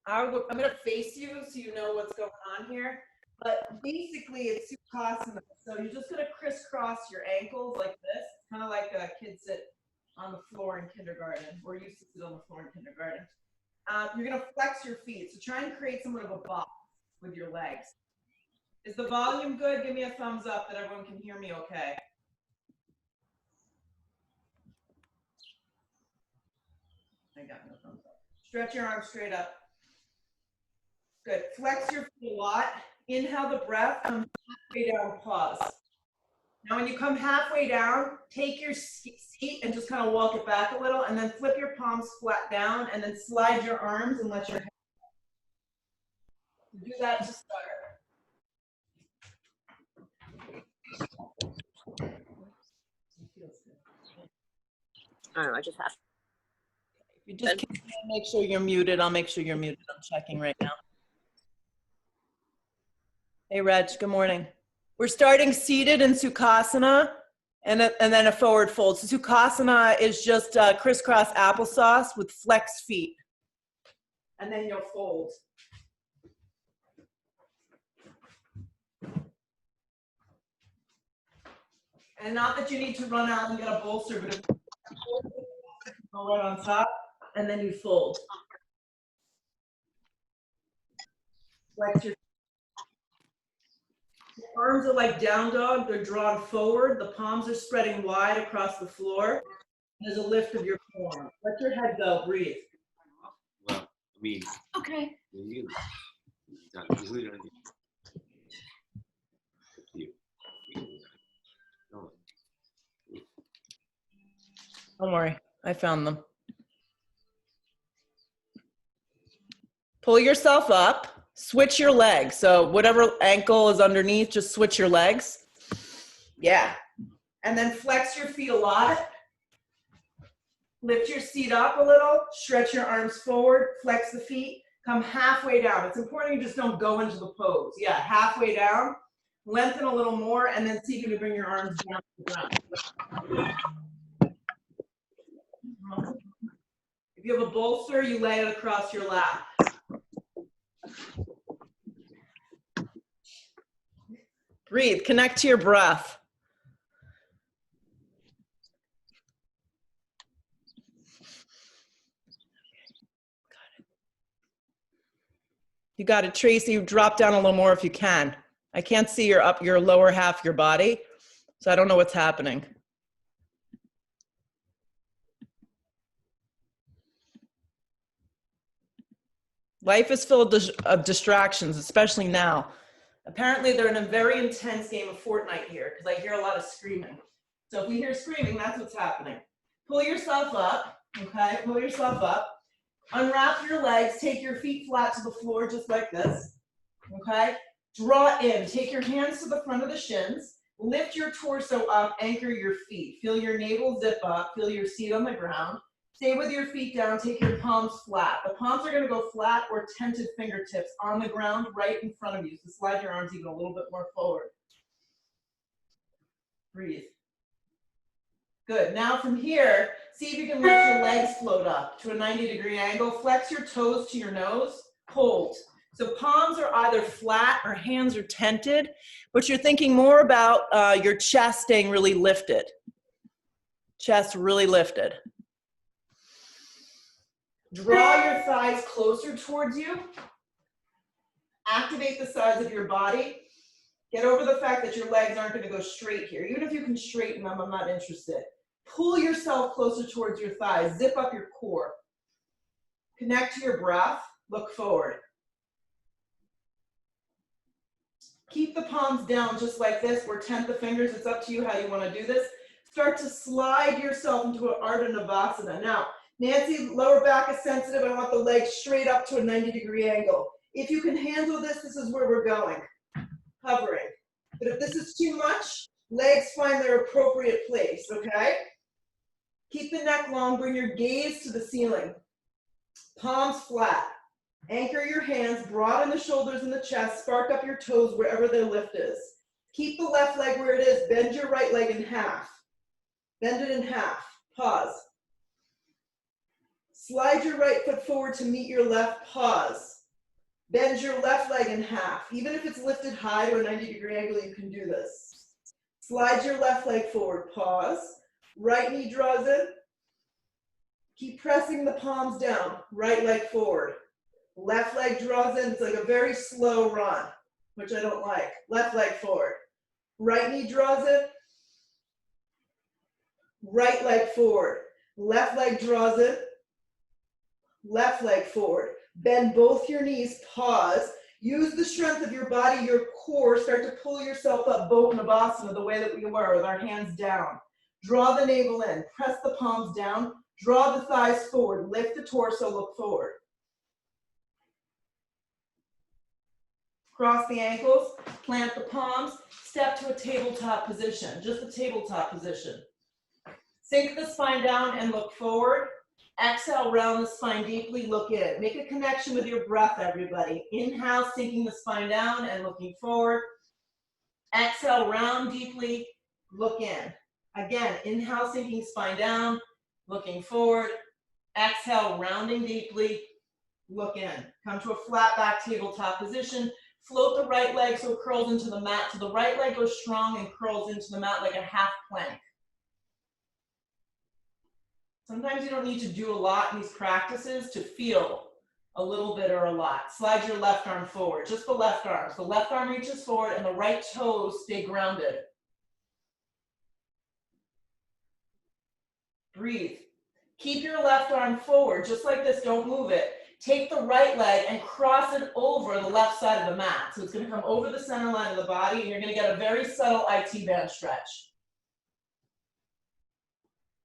I'm going to face you so you know what's going on here. But basically, it's Sukhasana. So you're just going to crisscross your ankles like this, kind of like a kid sit on the floor in kindergarten. We're used to sit on the floor in kindergarten. You're going to flex your feet. So try and create somewhat of a box with your legs. Is the volume good? Give me a thumbs up that everyone can hear me okay. I got no thumbs up. Stretch your arms straight up. Good. Flex your feet a lot. Inhale the breath. Come halfway down, pause. Now when you come halfway down, take your seat and just kind of walk it back a little, and then flip your palms flat down, and then slide your arms and let your head go. Do that to start. I don't know, I just have. If you just can't make sure you're muted, I'll make sure you're muted. I'm checking right now. Hey, Reg, good morning. We're starting seated in Sukhasana and then a forward fold. So Sukhasana is just crisscross applesauce with flexed feet. And then you'll fold. And not that you need to run out and get a bolster, but if you go right on top, and then you fold. Flex your arms are like down dog. They're drawn forward. The palms are spreading wide across the floor. There's a lift of your form. Let your head go. Breathe. Well, I mean, Okay. Don't worry. I found them. Pull yourself up. Switch your legs. So whatever ankle is underneath, just switch your legs. Yeah. And then flex your feet a lot. Lift your seat up a little. Stretch your arms forward. Flex the feet. Come halfway down. It's important you just don't go into the pose. Yeah, halfway down. Lengthen a little more, and then see if you can bring your arms down to the ground. If you have a bolster, you lay it across your lap. Breathe, connect to your breath. You got it, Tracy. Drop down a little more if you can. I can't see your lower half of your body, so I don't know what's happening. Life is full of distractions, especially now. Apparently, they're in a very intense game of Fortnite here because I hear a lot of screaming. So if we hear screaming, that's what's happening. Pull yourself up, okay? Pull yourself up. Unwrap your legs. Take your feet flat to the floor just like this, okay? Draw in. Take your hands to the front of the shins. Lift your torso up. Anchor your feet. Feel your navel zip up. Feel your seat on the ground. Stay with your feet down, take your palms flat. The palms are gonna go flat or tented fingertips on the ground right in front of you. So slide your arms even a little bit more forward. Breathe. Good, now from here, see if you can let your legs float up to a 90-degree angle. Flex your toes to your nose, hold. So palms are either flat or hands are tented, but you're thinking more about your chest staying really lifted. Chest really lifted. Draw your thighs closer towards you. Activate the sides of your body. Get over the fact that your legs aren't going to go straight here. Even if you can straighten them, I'm not interested. Pull yourself closer towards your thighs. Zip up your core. Connect to your breath. Look forward. Keep the palms down just like this, or tent the fingers. It's up to you how you want to do this. Start to slide yourself into an Ardha. Now, Nancy, lower back is sensitive. I want the legs straight up to a 90-degree angle. If you can handle this, this is where we're going. Hovering. But if this is too much, legs find their appropriate place, okay? Keep the neck long. Bring your gaze to the ceiling. Palms flat. Anchor your hands. Broaden the shoulders and the chest. Spark up your toes wherever their lift is. Keep the left leg where it is. Bend your right leg in half. Bend it in half. Pause. Slide your right foot forward to meet your left, pause. Bend your left leg in half. Even if it's lifted high to a 90-degree angle, you can do this. Slide your left leg forward, pause. Right knee draws in. Keep pressing the palms down, right leg forward. Left leg draws in, it's like a very slow run, which I don't like. Left leg forward. Right knee draws in. Right leg forward. Left leg draws in. Left leg forward. Bend both your knees, pause. Use the strength of your body, your core. Start to pull yourself up, both Navasana, the way that we were, with our hands down. Draw the navel in, press the palms down, draw the thighs forward, lift the torso, look forward. Cross the ankles, plant the palms, step to a tabletop position, just a tabletop position. Sink the spine down and look forward. Exhale, round the spine deeply, look in. Make a connection with your breath, everybody. Inhale, sinking the spine down and looking forward. Exhale, round deeply, look in. Again, inhale, sinking spine down, looking forward. Exhale, rounding deeply, look in. Come to a flat back tabletop position. Float the right leg so it curls into the mat. So the right leg goes strong and curls into the mat like a half plank. Sometimes you don't need to do a lot in these practices to feel a little bit or a lot. Slide your left arm forward, just the left arm. So the left arm reaches forward and the right toes stay grounded. Breathe. Keep your left arm forward, just like this, don't move it. Take the right leg and cross it over the left side of the mat. So it's gonna come over the center line of the body and you're gonna get a very subtle IT band stretch.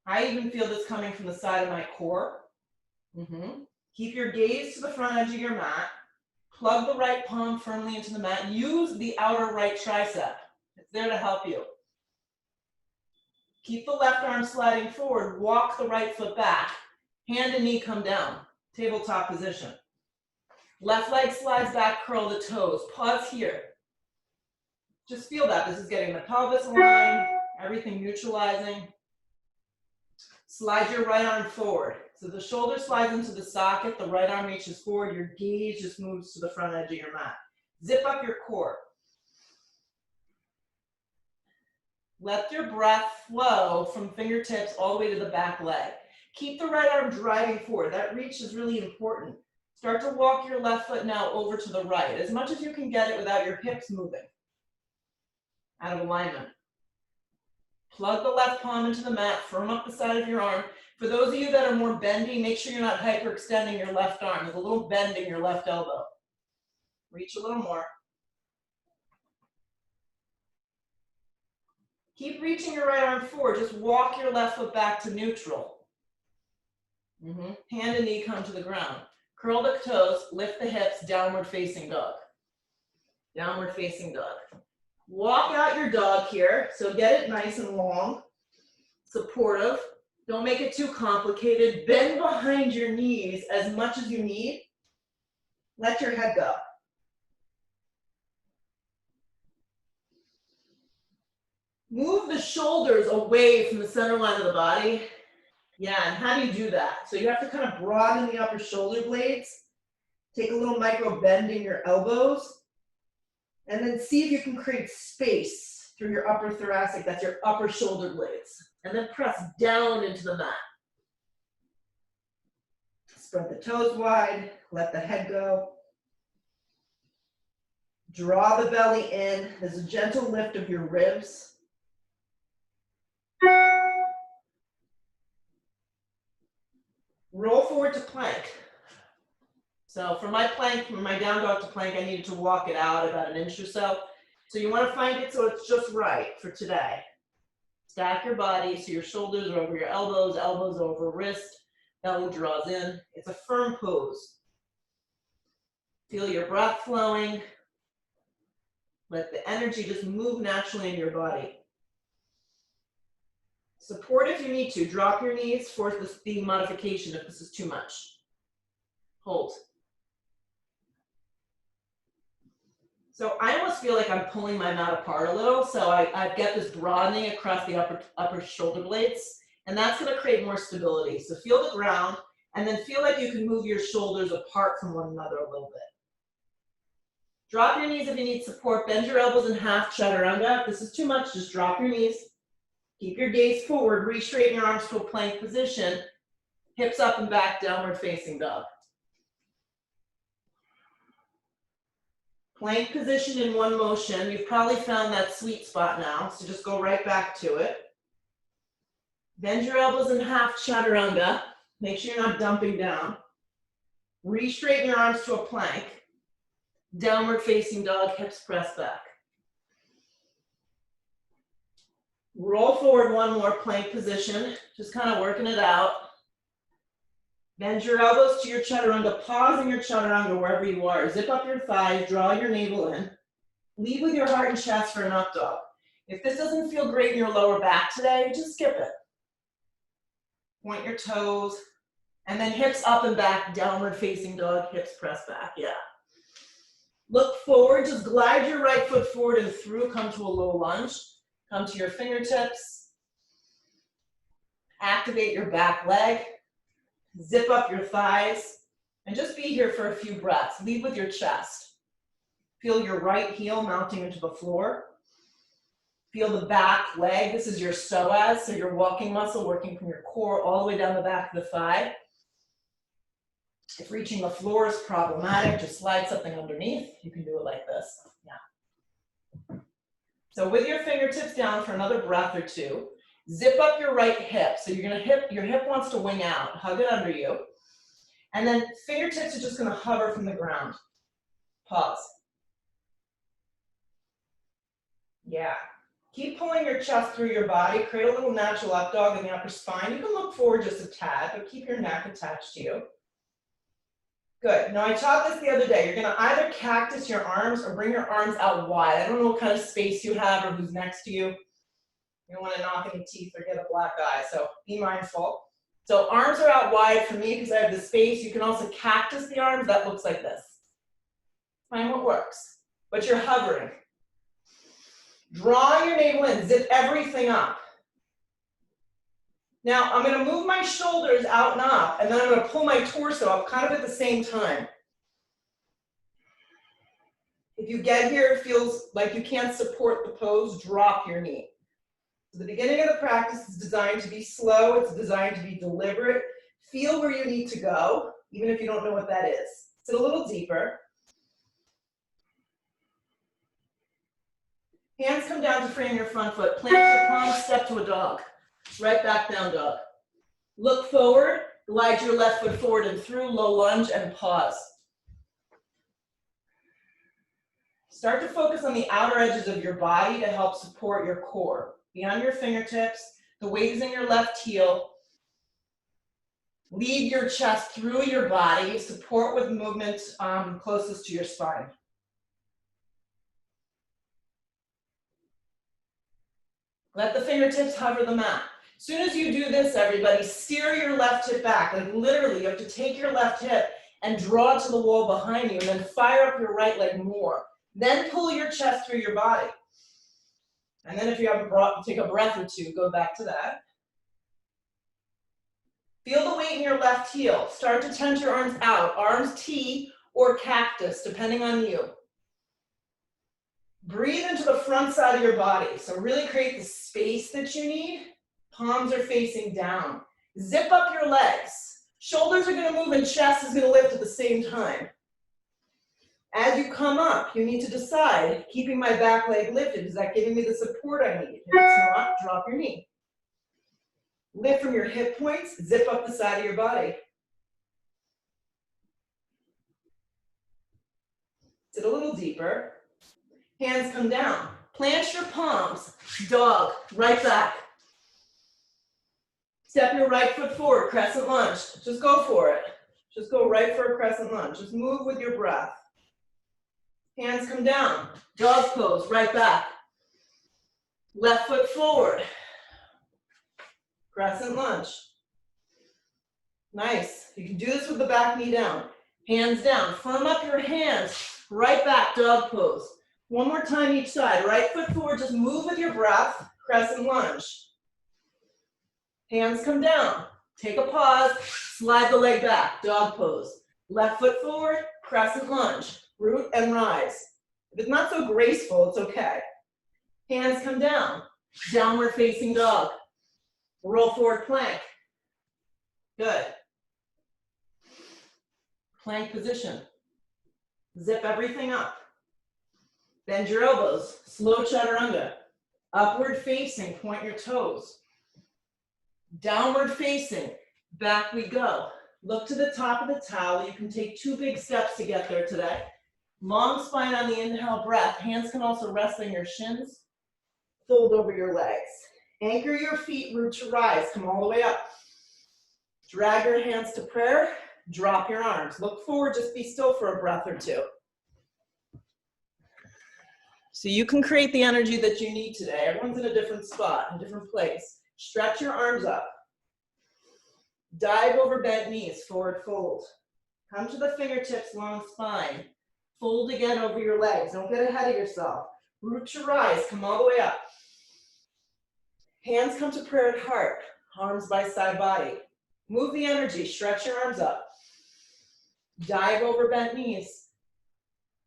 I even feel this coming from the side of my core. Keep your gaze to the front edge of your mat. Plug the right palm firmly into the mat. Use the outer right tricep. It's there to help you. Keep the left arm sliding forward. Walk the right foot back. Hand and knee come down. Tabletop position. Left leg slides back, curl the toes. Pause here. Just feel that. This is getting the pelvis aligned, everything neutralizing. Slide your right arm forward. So the shoulder slides into the socket, the right arm reaches forward, your gaze just moves to the front edge of your mat. Zip up your core. Let your breath flow from fingertips all the way to the back leg. Keep the right arm driving forward. That reach is really important. Start to walk your left foot now over to the right, as much as you can get it without your hips moving out of alignment. Plug the left palm into the mat, firm up the side of your arm. For those of you that are more bendy, make sure you're not hyperextending your left arm. There's a little bend in your left elbow. Reach a little more. Keep reaching your right arm forward. Just walk your left foot back to neutral. Hand and knee come to the ground. Curl the toes, lift the hips, downward facing dog. Downward facing dog. Walk out your dog here, so get it nice and long, supportive. Don't make it too complicated. Bend behind your knees as much as you need. Let your head go. Move the shoulders away from the center line of the body. Yeah, and how do you do that? So you have to kind of broaden the upper shoulder blades. Take a little micro bend in your elbows. And then see if you can create space through your upper thoracic, that's your upper shoulder blades. And then press down into the mat. Spread the toes wide, let the head go. Draw the belly in. There's a gentle lift of your ribs. Roll forward to plank. So for my plank, from my down dog to plank, I needed to walk it out about an inch or so. So you want to find it so it's just right for today. Stack your body so your shoulders are over your elbows, elbows over wrist, belly draws in. It's a firm pose. Feel your breath flowing. Let the energy just move naturally in your body. Support if you need to. Drop your knees for the modification if this is too much. Hold. So I almost feel like I'm pulling my mat apart a little. So I get this broadening across the upper shoulder blades, and that's going to create more stability. So feel the ground, and then feel like you can move your shoulders apart from one another a little bit. Drop your knees if you need support. Bend your elbows in half chaturanga. If this is too much, just drop your knees. Keep your gaze forward. Re-straighten your arms to a plank position. Hips up and back, downward facing dog. Plank position in one motion. You've probably found that sweet spot now, so just go right back to it. Bend your elbows in half chaturanga. Make sure you're not dumping down. Re-straighten your arms to a plank. Downward facing dog, hips press back. Roll forward one more, plank position. Just kind of working it out. Bend your elbows to your chaturanga. Pause in your chaturanga wherever you are. Zip up your thighs, draw your navel in. Lead with your heart and chest for an up dog. If this doesn't feel great in your lower back today, just skip it. Point your toes, and then hips up and back, downward facing dog, hips press back, yeah. Look forward, just glide your right foot forward and through, come to a low lunge. Come to your fingertips. Activate your back leg. Zip up your thighs. And just be here for a few breaths. Lead with your chest. Feel your right heel mounting into the floor. Feel the back leg. This is your psoas, so your walking muscle working from your core all the way down the back of the thigh. If reaching the floor is problematic, just slide something underneath. You can do it like this. Yeah. So with your fingertips down for another breath or two, zip up your right hip. So you're gonna your hip wants to wing out. Hug it under you. And then fingertips are just gonna hover from the ground. Pause. Yeah. Keep pulling your chest through your body. Create a little natural up dog in the upper spine. You can look forward just a tad, but keep your neck attached to you. Good. Now I taught this the other day. You're gonna either cactus your arms or bring your arms out wide. I don't know what kind of space you have or who's next to you. You don't want to knock any teeth or get a black eye, so be mindful. So arms are out wide for me because I have the space. You can also cactus the arms. That looks like this. Find what works. But you're hovering. Draw your navel in. Zip everything up. Now, I'm going to move my shoulders out and up, and then I'm going to pull my torso up kind of at the same time. If you get here, it feels like you can't support the pose, drop your knee. So the beginning of the practice is designed to be slow. It's designed to be deliberate. Feel where you need to go, even if you don't know what that is. Sit a little deeper. Hands come down to frame your front foot. Plant your palms, step to a dog. Right back down dog. Look forward, glide your left foot forward and through, low lunge and pause. Start to focus on the outer edges of your body to help support your core. Beyond your fingertips, the weight is in your left heel. Lead your chest through your body, support with movement closest to your spine. Let the fingertips hover the mat. As soon as you do this, everybody, steer your left hip back. Like literally, you have to take your left hip and draw to the wall behind you, and then fire up your right leg more. Then pull your chest through your body. And then if you have take a breath or two, go back to that. Feel the weight in your left heel. Start to tense your arms out. Arms T or cactus, depending on you. Breathe into the front side of your body. So really create the space that you need. Palms are facing down. Zip up your legs. Shoulders are going to move and chest is going to lift at the same time. As you come up, you need to decide, keeping my back leg lifted, is that giving me the support I need? If it's not, drop your knee. Lift from your hip points, zip up the side of your body. Sit a little deeper. Hands come down. Plant your palms. Dog, right back. Step your right foot forward, crescent lunge. Just go for it. Just go right for a crescent lunge. Just move with your breath. Hands come down. Dog pose, right back. Left foot forward. Crescent lunge. Nice. You can do this with the back knee down. Hands down. Firm up your hands. Right back, dog pose. One more time each side. Right foot forward. Just move with your breath. Crescent lunge. Hands come down. Take a pause. Slide the leg back. Dog pose. Left foot forward. Crescent lunge. Root and rise. If it's not so graceful, it's okay. Hands come down. Downward facing dog. Roll forward plank. Good. Plank position. Zip everything up. Bend your elbows. Slow chaturanga. Upward facing, point your toes. Downward facing, back we go. Look to the top of the towel. You can take 2 big steps to get there today. Long spine on the inhale breath. Hands can also rest on your shins. Fold over your legs. Anchor your feet, root to rise. Come all the way up. Drag your hands to prayer. Drop your arms. Look forward, just be still for a breath or 2. So you can create the energy that you need today. Everyone's in a different spot, a different place. Stretch your arms up. Dive over bent knees, forward fold. Come to the fingertips, long spine. Fold again over your legs. Don't get ahead of yourself. Root to rise, come all the way up. Hands come to prayer at heart, arms by side body. Move the energy, stretch your arms up. Dive over bent knees.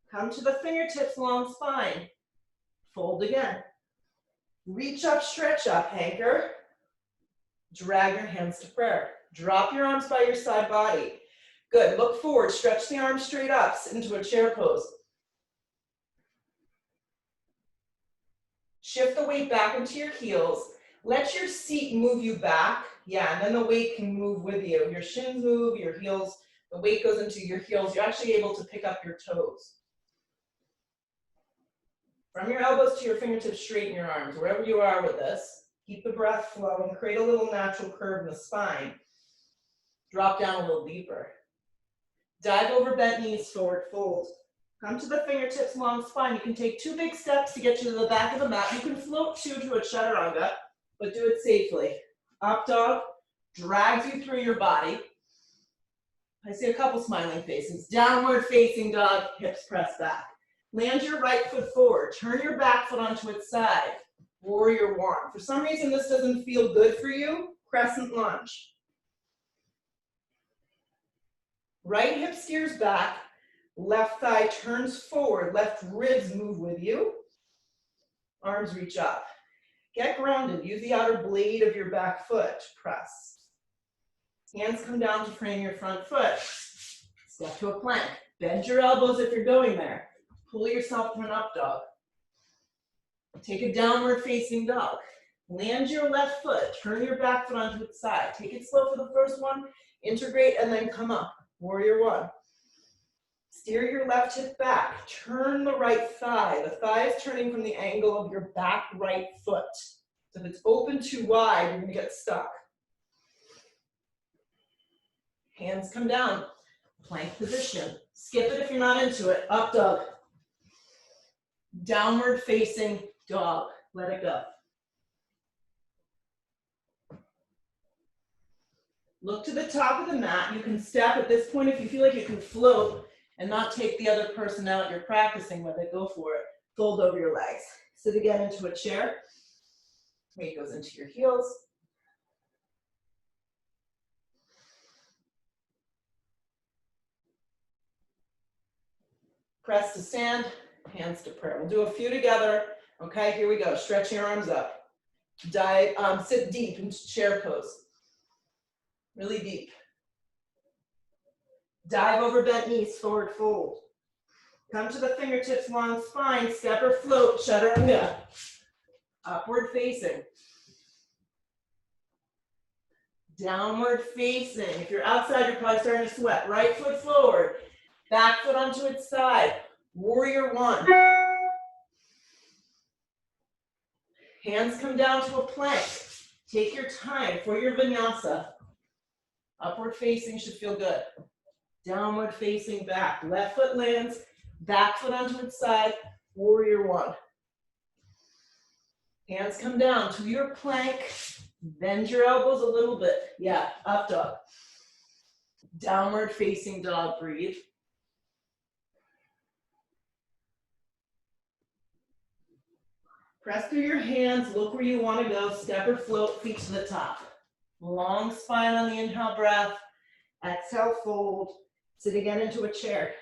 Come to the fingertips, long spine. Fold again. Reach up, stretch up, anchor. Drag your hands to prayer. Drop your arms by your side body. Good, look forward, stretch the arms straight up, sit into a chair pose. Shift the weight back into your heels. Let your seat move you back. Yeah, and then the weight can move with you. Your shins move, your heels, the weight goes into your heels. You're actually able to pick up your toes. From your elbows to your fingertips, straighten your arms. Wherever you are with this, keep the breath flowing. Create a little natural curve in the spine. Drop down a little deeper. Dive over bent knees, forward fold. Come to the fingertips, long spine. You can take 2 big steps to get you to the back of the mat. You can float 2 to a chaturanga, but do it safely. Up dog drags you through your body. I see a couple smiling faces. Downward facing dog, hips press back. Land your right foot forward. Turn your back foot onto its side. Warrior 1. For some reason this doesn't feel good for you, crescent lunge. Right hip steers back, left thigh turns forward, left ribs move with you. Arms reach up. Get grounded, use the outer blade of your back foot to press. Hands come down to frame your front foot. Step to a plank. Bend your elbows if you're going there. Pull yourself to an up dog. Take a downward facing dog. Land your left foot, turn your back foot onto its side. Take it slow for the first one, integrate and then come up. Warrior 1. Steer your left hip back, turn the right thigh. The thigh is turning from the angle of your back right foot. So if it's open too wide, you're gonna get stuck. Hands come down, plank position. Skip it if you're not into it, up dog. Downward facing dog, let it go. Look to the top of the mat. You can step at this point if you feel like you can float and not take the other person out you're practicing with it, go for it. Fold over your legs. Sit again into a chair. Weight goes into your heels. Press to stand, hands to prayer. We'll do a few together. Okay, here we go. Stretch your arms up. Dive, sit deep into chair pose. Really deep. Dive over bent knees, forward fold. Come to the fingertips, long spine, step or float, chaturanga. Upward facing. Downward facing. If you're outside, you're probably starting to sweat. Right foot forward, back foot onto its side. Warrior 1. Hands come down to a plank. Take your time for your vinyasa. Upward facing should feel good. Downward facing back. Left foot lands, back foot onto its side, warrior 1. Hands come down to your plank. Bend your elbows a little bit. Yeah, up dog. Downward facing dog, breathe. Press through your hands, look where you want to go. Step or float, feet to the top. Long spine on the inhale breath. Exhale, fold. Sit again into a chair.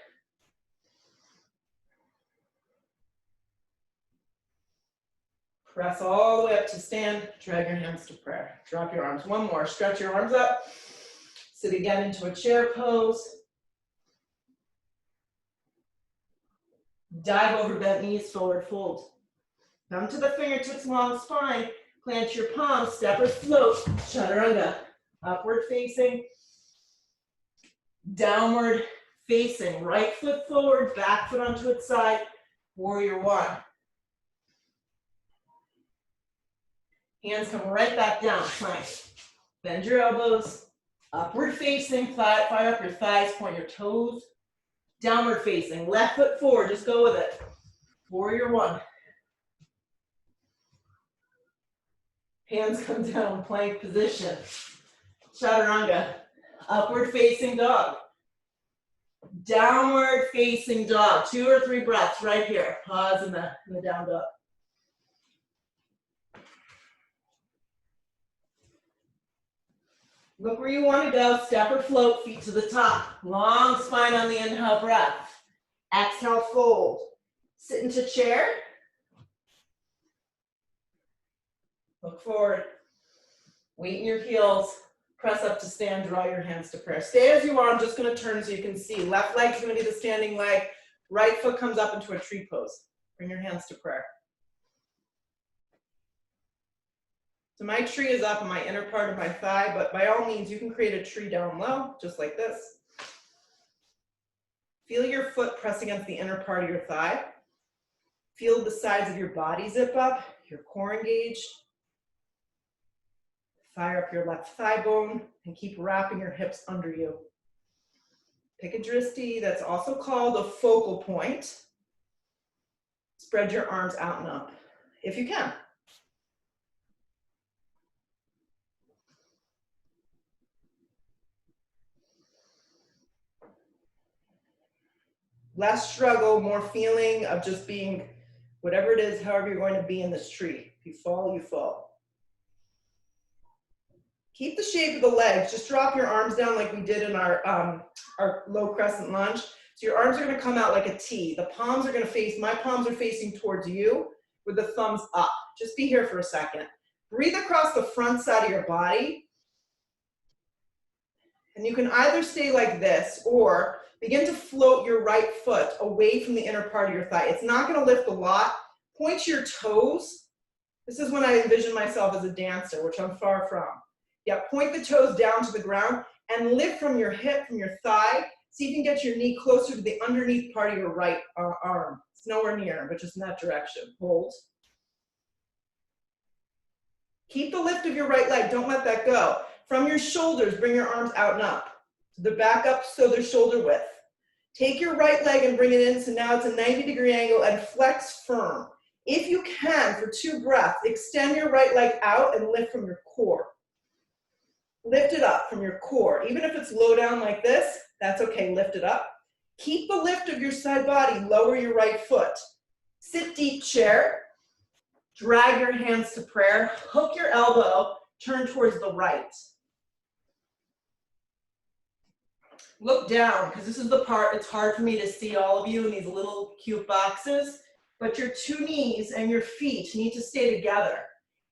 Press all the way up to stand, drag your hands to prayer. Drop your arms. One more, stretch your arms up. Sit again into a chair pose. Dive over bent knees, forward fold. Come to the fingertips, long spine. Plant your palms, step or float. Chaturanga. Upward facing. Downward facing. Right foot forward, back foot onto its side. Warrior one. Hands come right back down, plank. Bend your elbows. Upward facing, fire up your thighs, point your toes. Downward facing, left foot forward, just go with it. Warrior one. Hands come down, plank position. Chaturanga. Upward facing dog. Downward facing dog. 2 or 3 breaths right here. Pause in the down dog. Look where you want to go. Step or float, feet to the top. Long spine on the inhale breath. Exhale, fold. Sit into chair. Look forward. Weight in your heels. Press up to stand. Draw your hands to prayer. Stay as you are. I'm just going to turn so you can see. Left leg's going to be the standing leg. Right foot comes up into a tree pose. Bring your hands to prayer. So my tree is up in my inner part of my thigh, but by all means, you can create a tree down low, just like this. Feel your foot press against the inner part of your thigh. Feel the sides of your body zip up, your core engaged. Fire up your left thigh bone and keep wrapping your hips under you. Pick a drishti, that's also called a focal point. Spread your arms out and up, if you can. Less struggle, more feeling of just being whatever it is, however you're going to be in this tree. If you fall, you fall. Keep the shape of the legs. Just drop your arms down like we did in our low crescent lunge. So your arms are going to come out like a T. The palms are going to face, my palms are facing towards you with the thumbs up. Just be here for a second. Breathe across the front side of your body. And you can either stay like this or begin to float your right foot away from the inner part of your thigh. It's not going to lift a lot. Point your toes. This is when I envision myself as a dancer, which I'm far from. Yeah, point the toes down to the ground and lift from your hip, from your thigh. See if you can get your knee closer to the underneath part of your right arm. It's nowhere near, but just in that direction. Hold. Keep the lift of your right leg. Don't let that go. From your shoulders, bring your arms out and up. The back up so they're shoulder width. Take your right leg and bring it in, so now it's a 90-degree angle, and flex firm. If you can, for 2 breaths, extend your right leg out and lift from your core. Lift it up from your core. Even if it's low down like this, that's okay, lift it up. Keep the lift of your side body, lower your right foot. Sit deep chair, drag your hands to prayer, hook your elbow, turn towards the right. Look down, because this is the part, it's hard for me to see all of you in these little cute boxes, but your 2 knees and your feet need to stay together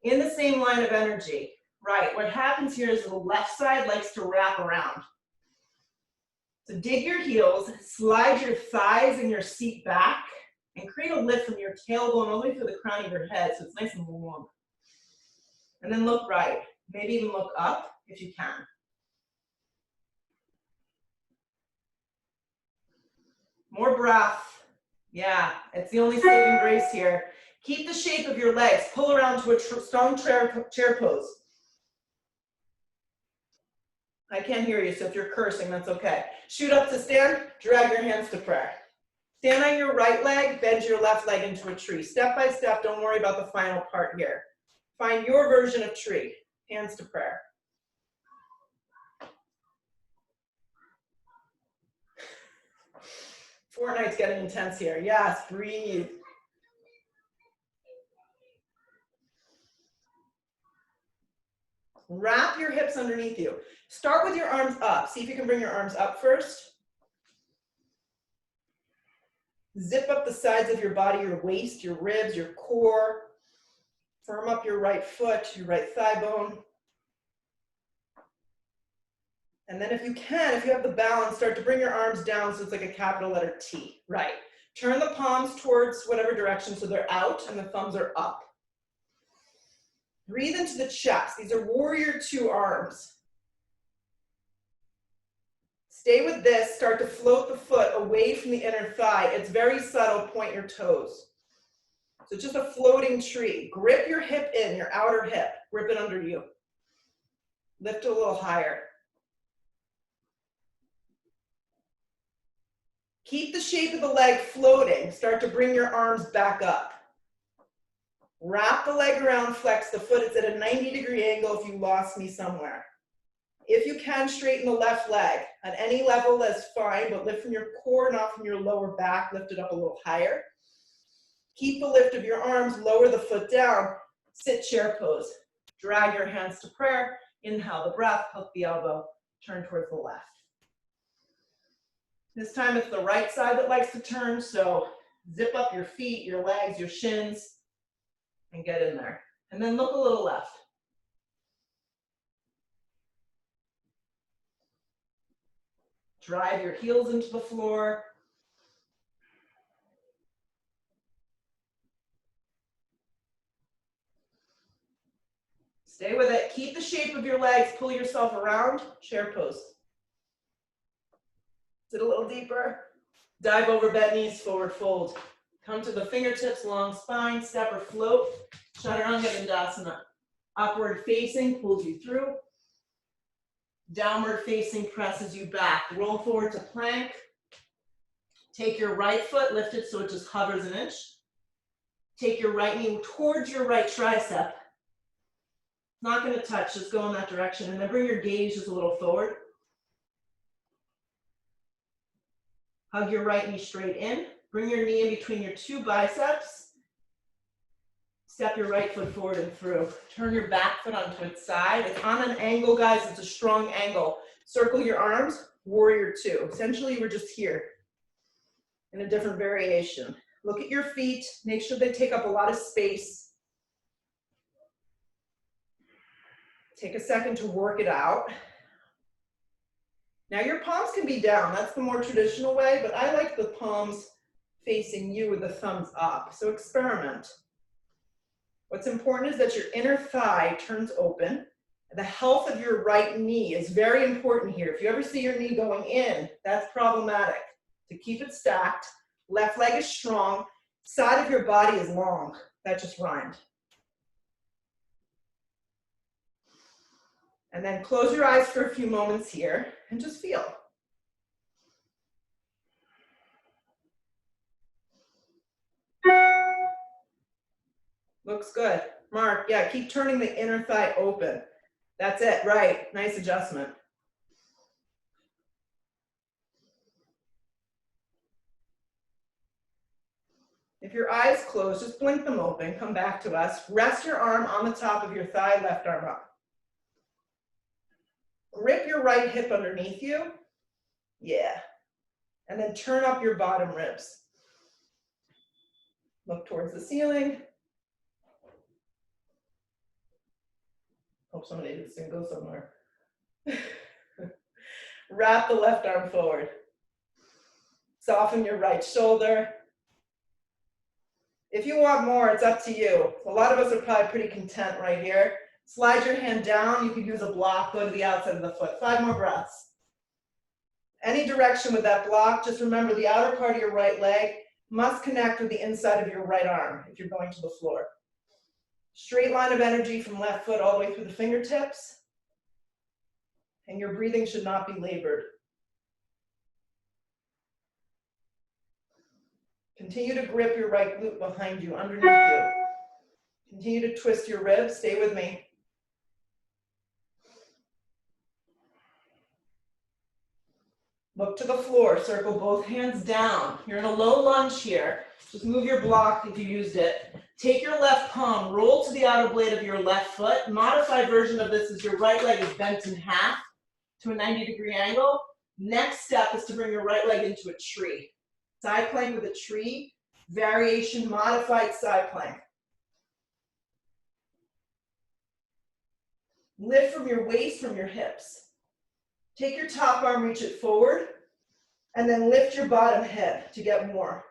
in the same line of energy. Right, what happens here is the left side likes to wrap around. So dig your heels, slide your thighs and your seat back, and create a lift from your tailbone all the way through the crown of your head so it's nice and long. And then look right, maybe even look up if you can. More breath. Yeah, it's the only saving grace here. Keep the shape of your legs. Pull around to a strong chair pose. I can't hear you, so if you're cursing, that's okay. Shoot up to stand, drag your hands to prayer. Stand on your right leg, bend your left leg into a tree. Step by step, don't worry about the final part here. Find your version of tree. Hands to prayer. Fortnite's getting intense here. Yes, breathe. Wrap your hips underneath you. Start with your arms up. See if you can bring your arms up first. Zip up the sides of your body, your waist, your ribs, your core. Firm up your right foot, your right thigh bone. And then if you can, if you have the balance, start to bring your arms down so it's like a capital letter T. Right. Turn the palms towards whatever direction so they're out and the thumbs are up. Breathe into the chest. These are warrior two arms. Stay with this. Start to float the foot away from the inner thigh. It's very subtle. Point your toes. So just a floating tree. Grip your hip in, your outer hip. Grip it under you. Lift it a little higher. Keep the shape of the leg floating. Start to bring your arms back up. Wrap the leg around, flex the foot. It's at a 90-degree angle if you lost me somewhere. If you can, straighten the left leg. At any level, that's fine, but lift from your core, not from your lower back. Lift it up a little higher. Keep the lift of your arms, lower the foot down. Sit chair pose. Drag your hands to prayer. Inhale the breath, hook the elbow, turn towards the left. This time it's the right side that likes to turn, so zip up your feet, your legs, your shins, and get in there. And then look a little left. Drive your heels into the floor. Stay with it. Keep the shape of your legs. Pull yourself around. Chair pose. Sit a little deeper. Dive over, bent knees, forward fold. Come to the fingertips, long spine, step or float. Chandrasana. Upward facing pulls you through. Downward facing presses you back. Roll forward to plank. Take your right foot, lift it so it just hovers an inch. Take your right knee towards your right tricep. Not going to touch, just go in that direction. And then bring your gaze just a little forward. Hug your right knee straight in. Bring your knee in between your two biceps. Step your right foot forward and through. Turn your back foot onto its side. It's on an angle, guys. It's a strong angle. Circle your arms, warrior two. Essentially, we're just here in a different variation. Look at your feet. Make sure they take up a lot of space. Take a second to work it out. Now your palms can be down. That's the more traditional way, but I like the palms facing you with the thumbs up. So experiment. What's important is that your inner thigh turns open. The health of your right knee is very important here. If you ever see your knee going in, that's problematic. To keep it stacked, left leg is strong, side of your body is long. That just rhymed. And then close your eyes for a few moments here and just feel. Looks good. Mark, yeah, keep turning the inner thigh open. That's it, right. Nice adjustment. If your eyes closed, just blink them open. Come back to us. Rest your arm on the top of your thigh, left arm up. Grip your right hip underneath you. Yeah. And then turn up your bottom ribs. Look towards the ceiling. Hope somebody did this and go somewhere. Wrap the left arm forward. Soften your right shoulder. If you want more, it's up to you. A lot of us are probably pretty content right here. Slide your hand down. You could use a block. Go to the outside of the foot. 5 more breaths. Any direction with that block, just remember the outer part of your right leg must connect with the inside of your right arm if you're going to the floor. Straight line of energy from left foot all the way through the fingertips. And your breathing should not be labored. Continue to grip your right glute behind you, underneath you. Continue to twist your ribs. Stay with me. Look to the floor. Circle both hands down. You're in a low lunge here. Just move your block if you used it. Take your left palm, roll to the outer blade of your left foot. Modified version of this is your right leg is bent in half to a 90-degree angle. Next step is to bring your right leg into a tree. Side plank with a tree, variation, modified side plank. Lift from your waist, from your hips. Take your top arm, reach it forward, and then lift your bottom hip to get more.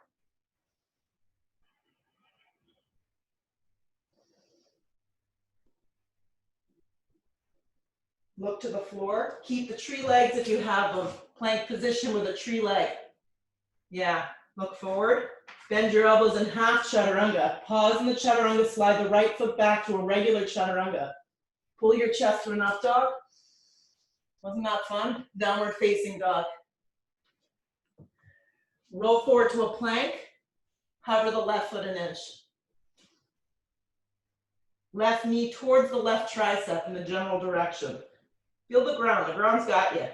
Look to the floor. Keep the tree legs if you have them. Plank position with a tree leg. Yeah, look forward. Bend your elbows in half chaturanga. Pause in the chaturanga, slide the right foot back to a regular chaturanga. Pull your chest to an up dog. Wasn't that fun? Downward facing dog. Roll forward to a plank. Hover the left foot an inch. Left knee towards the left tricep in the general direction. Feel the ground's got you.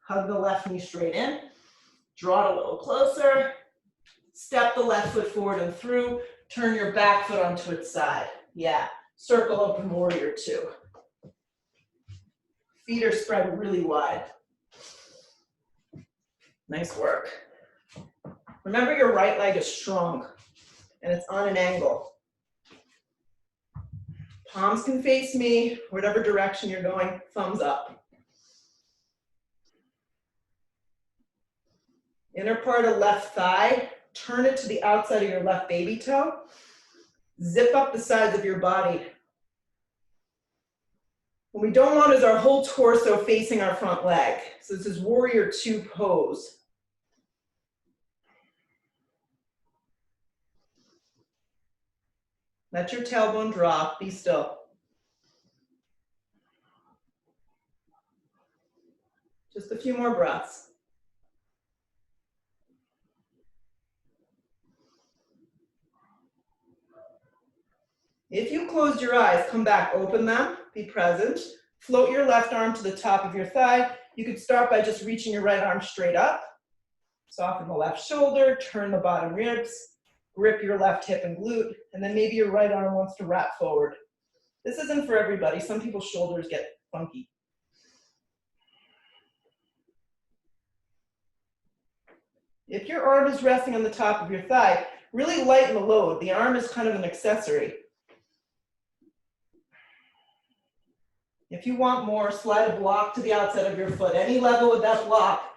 Hug the left knee straight in. Draw it a little closer. Step the left foot forward and through. Turn your back foot onto its side. Yeah, circle open warrior two. Feet are spread really wide. Nice work. Remember your right leg is strong and it's on an angle. Palms can face me, whatever direction you're going, thumbs up. Inner part of left thigh, turn it to the outside of your left baby toe. Zip up the sides of your body. What we don't want is our whole torso facing our front leg. So this is warrior two pose. Let your tailbone drop, be still. Just a few more breaths. If you closed your eyes, come back, open them, be present. Float your left arm to the top of your thigh. You could start by just reaching your right arm straight up. Soften the left shoulder, turn the bottom ribs. Grip your left hip and glute, and then maybe your right arm wants to wrap forward. This isn't for everybody. Some people's shoulders get funky. If your arm is resting on the top of your thigh, really lighten the load. The arm is kind of an accessory. If you want more, slide a block to the outside of your foot. Any level with that block.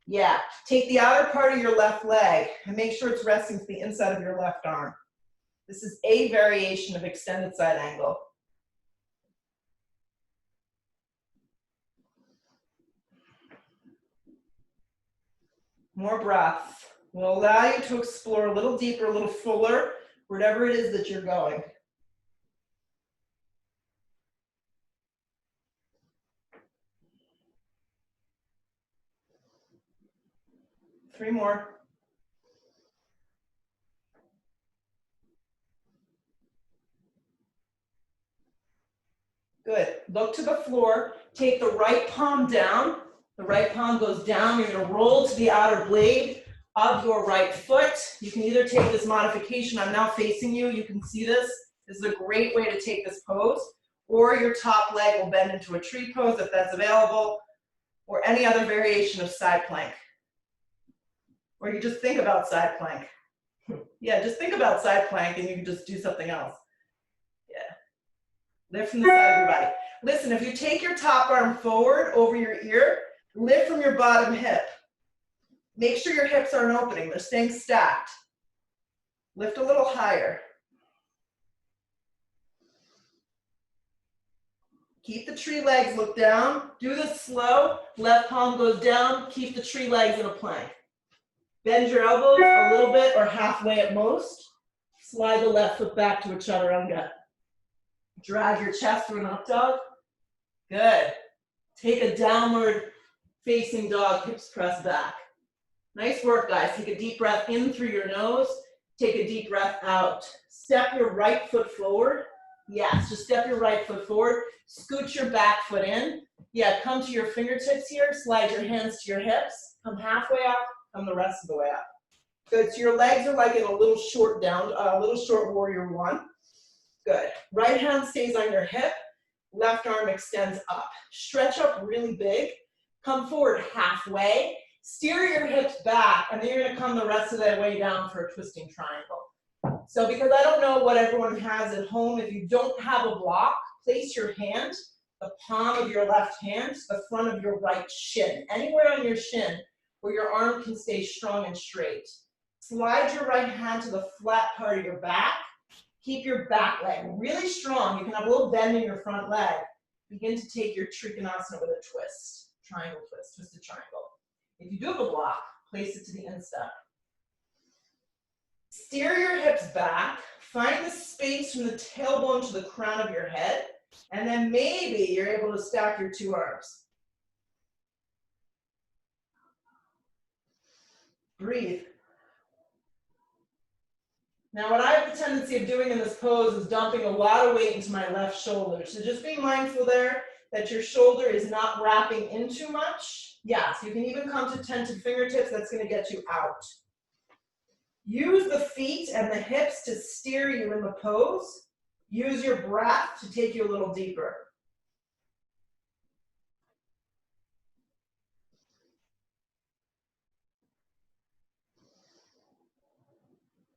Yeah, take the outer part of your left leg and make sure it's resting to the inside of your left arm. This is a variation of extended side angle. More breath. Will allow you to explore a little deeper, a little fuller, wherever it is that you're going. Three more. Good. Look to the floor. Take the right palm down. The right palm goes down. You're going to roll to the outer blade of your right foot. You can either take this modification. I'm now facing you. You can see this. This is a great way to take this pose. Or your top leg will bend into a tree pose if that's available. Or any other variation of side plank. Or you just think about side plank. Yeah, just think about side plank and you can just do something else. Yeah. Lift from the side of your body. Listen, if you take your top arm forward over your ear, lift from your bottom hip. Make sure your hips aren't opening, they're staying stacked. Lift a little higher. Keep the tree legs, look down. Do this slow. Left palm goes down. Keep the tree legs in a plank. Bend your elbows a little bit or halfway at most. Slide the left foot back to a chaturanga. Drag your chest through an up dog. Good. Take a downward facing dog, hips press back. Nice work, guys. Take a deep breath in through your nose. Take a deep breath out. Step your right foot forward. Yes, just step your right foot forward. Scoot your back foot in. Yeah, come to your fingertips here. Slide your hands to your hips. Come halfway up. Come the rest of the way up. Good, so your legs are like in a little short warrior one. Good, right hand stays on your hip, left arm extends up. Stretch up really big, come forward halfway, steer your hips back, and then you're gonna come the rest of the way down for a twisting triangle. So because I don't know what everyone has at home, if you don't have a block, place your hand, the palm of your left hand, to the front of your right shin, anywhere on your shin where your arm can stay strong and straight. Slide your right hand to the flat part of your back. Keep your back leg really strong. You can have a little bend in your front leg. Begin to take your Trikonasana with a twist. Triangle twist, twisted triangle. If you do have a block, place it to the instep. Steer your hips back. Find the space from the tailbone to the crown of your head. And then maybe you're able to stack your two arms. Breathe. Now what I have the tendency of doing in this pose is dumping a lot of weight into my left shoulder. So just be mindful there that your shoulder is not wrapping in too much. Yes, you can even come to tented fingertips. That's going to get you out. Use the feet and the hips to steer you in the pose. Use your breath to take you a little deeper.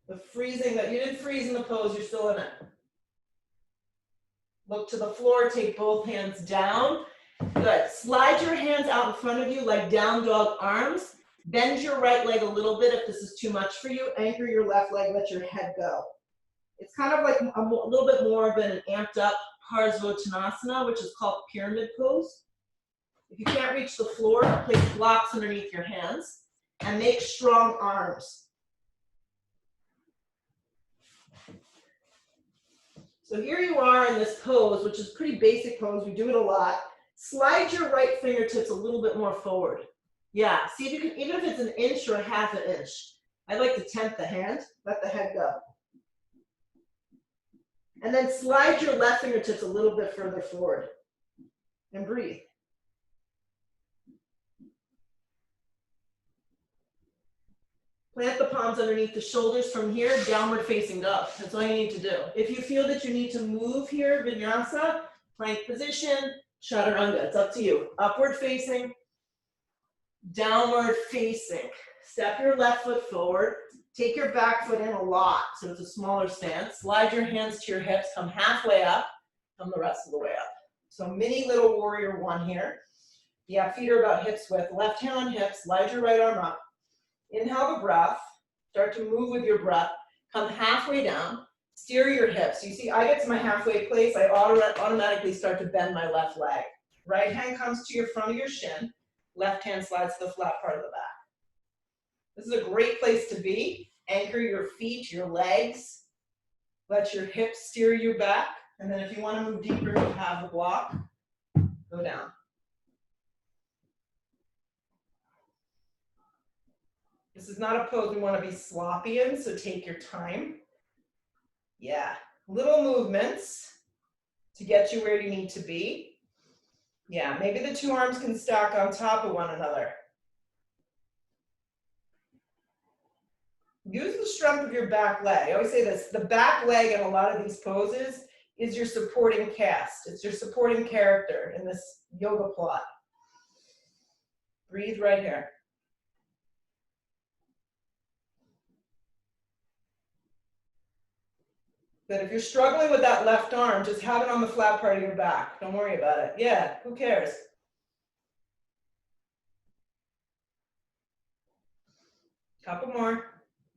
The freezing, that you didn't freeze in the pose, you're still in it. Look to the floor, take both hands down. Good. Slide your hands out in front of you like down dog arms. Bend your right leg a little bit if this is too much for you. Anchor your left leg, let your head go. It's kind of like a little bit more of an amped up Parsvottanasana, which is called pyramid pose. If you can't reach the floor, place blocks underneath your hands and make strong arms. So here you are in this pose, which is a pretty basic pose. We do it a lot. Slide your right fingertips a little bit more forward. Yeah, see if you can, even if it's an inch or a half an inch. I'd like to tent the hand, let the head go. And then slide your left fingertips a little bit further forward. And breathe. Plant the palms underneath the shoulders from here, downward facing dog. That's all you need to do. If you feel that you need to move here, vinyasa, plank position, chaturanga, it's up to you. Upward facing, downward facing. Step your left foot forward. Take your back foot in a lot, so it's a smaller stance. Slide your hands to your hips, come halfway up, come the rest of the way up. So mini little warrior one here. Yeah, feet are about hips width. Left hand on hips, slide your right arm up. Inhale the breath, start to move with your breath, come halfway down, steer your hips. You see, I get to my halfway place, I automatically start to bend my left leg. Right hand comes to your front of your shin, left hand slides to the flat part of the back. This is a great place to be. Anchor your feet, your legs, let your hips steer you back, and then if you want to move deeper, you have the block, go down. This is not a pose we want to be sloppy in, so take your time. Yeah, little movements to get you where you need to be. Yeah, maybe the two arms can stack on top of one another. Use the strength of your back leg. I always say this, the back leg in a lot of these poses is your supporting cast. It's your supporting character in this yoga plot. Breathe right here. Good. If you're struggling with that left arm, just have it on the flat part of your back. Don't worry about it. Yeah, who cares? Couple more.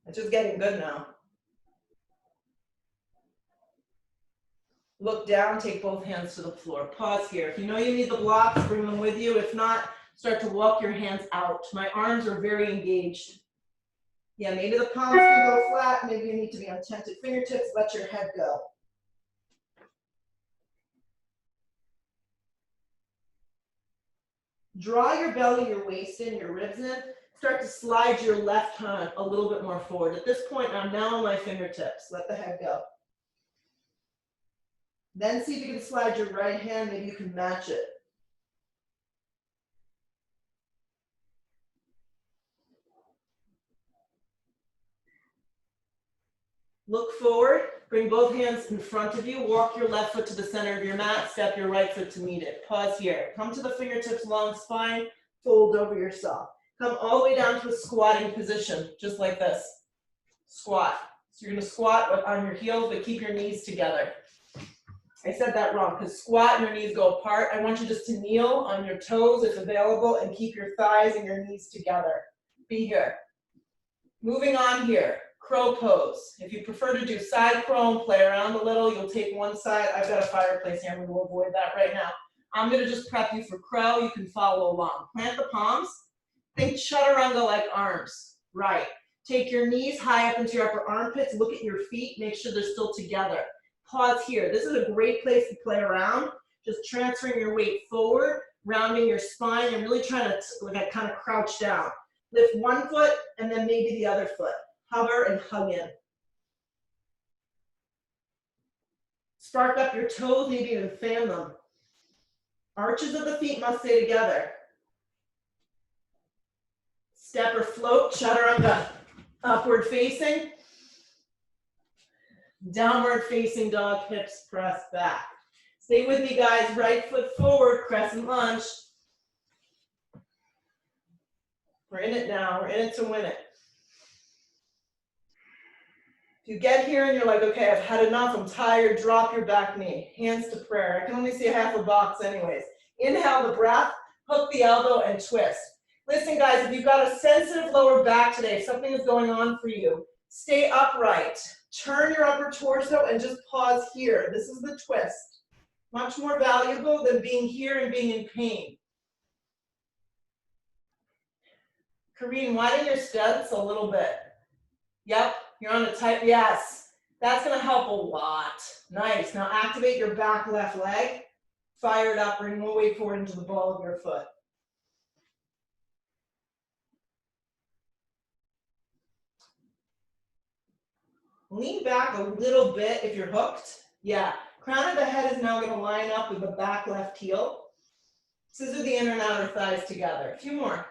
It's just getting good now. Look down, take both hands to the floor. Pause here. If you know you need the blocks, bring them with you. If not, start to walk your hands out. My arms are very engaged. Yeah, maybe the palms can go flat. Maybe you need to be on tented fingertips. Let your head go. Draw your belly, your waist in, your ribs in. Start to slide your left hand a little bit more forward. At this point, I'm now on my fingertips. Let the head go. Then see if you can slide your right hand. Maybe you can match it. Look forward, bring both hands in front of you, walk your left foot to the center of your mat, step your right foot to meet it. Pause here. Come to the fingertips, long spine, fold over yourself. Come all the way down to a squatting position, just like this. Squat. So you're gonna squat on your heels, but keep your knees together. I said that wrong, because squat and your knees go apart. I want you just to kneel on your toes if available and keep your thighs and your knees together. Be here. Moving on here, crow pose. If you prefer to do side crow and play around a little, you'll take one side. I've got a fireplace here, we will avoid that right now. I'm gonna just prep you for crow, you can follow along. Plant the palms, think chaturanga-like arms, right. Take your knees high up into your upper armpits, look at your feet, make sure they're still together. Pause here. This is a great place to play around. Just transferring your weight forward, rounding your spine, and really trying to kind of crouch down. Lift one foot and then maybe the other foot. Hover and hug in. Spark up your toes, maybe even fan them. Arches of the feet must stay together. Step or float, chaturanga. Upward facing. Downward facing dog, hips press back. Stay with me, guys. Right foot forward, crescent lunge. We're in it now. We're in it to win it. If you get here and you're like, okay, I've had enough, I'm tired, drop your back knee. Hands to prayer. I can only see half a box anyways. Inhale the breath, hook the elbow and twist. Listen, guys, if you've got a sensitive lower back today, if something is going on for you, stay upright. Turn your upper torso and just pause here. This is the twist. Much more valuable than being here and being in pain. Kareen, widen your stance a little bit. Yep, you're on a tight, yes. That's gonna help a lot. Nice, now activate your back left leg. Fire it up, bring more weight forward into the ball of your foot. Lean back a little bit if you're hooked. Yeah, crown of the head is now gonna line up with the back left heel. Scissor the inner and outer thighs together. A few more.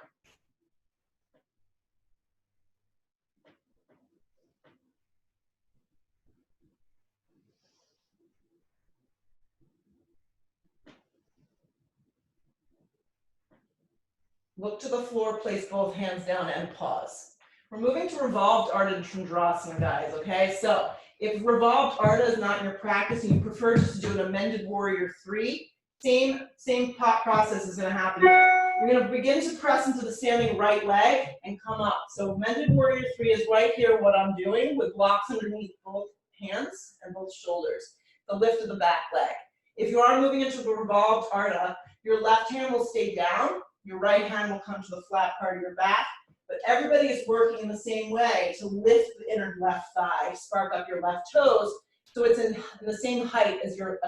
Look to the floor, place both hands down and pause. We're moving to Revolved Ardha and Chandrasana, guys, okay? So if Revolved Ardha is not in your practice and you prefer just to do an amended warrior 3, same process is gonna happen here. You're gonna begin to press into the standing right leg and come up. So amended warrior 3 is right here what I'm doing with blocks underneath both hands and both shoulders. The lift of the back leg. If you are moving into the Revolved Ardha, your left hand will stay down, your right hand will come to the flat part of your back, but everybody is working in the same way to lift the inner left thigh, spark up your left toes, so it's in the same height as your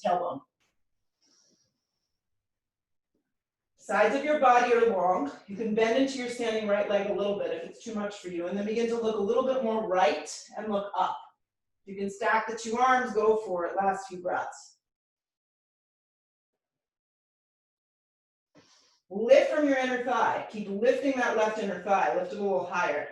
tailbone. Sides of your body are long. You can bend into your standing right leg a little bit if it's too much for you, and then begin to look a little bit more right and look up. You can stack the two arms, go for it, last few breaths. Lift from your inner thigh. Keep lifting that left inner thigh. Lift it a little higher.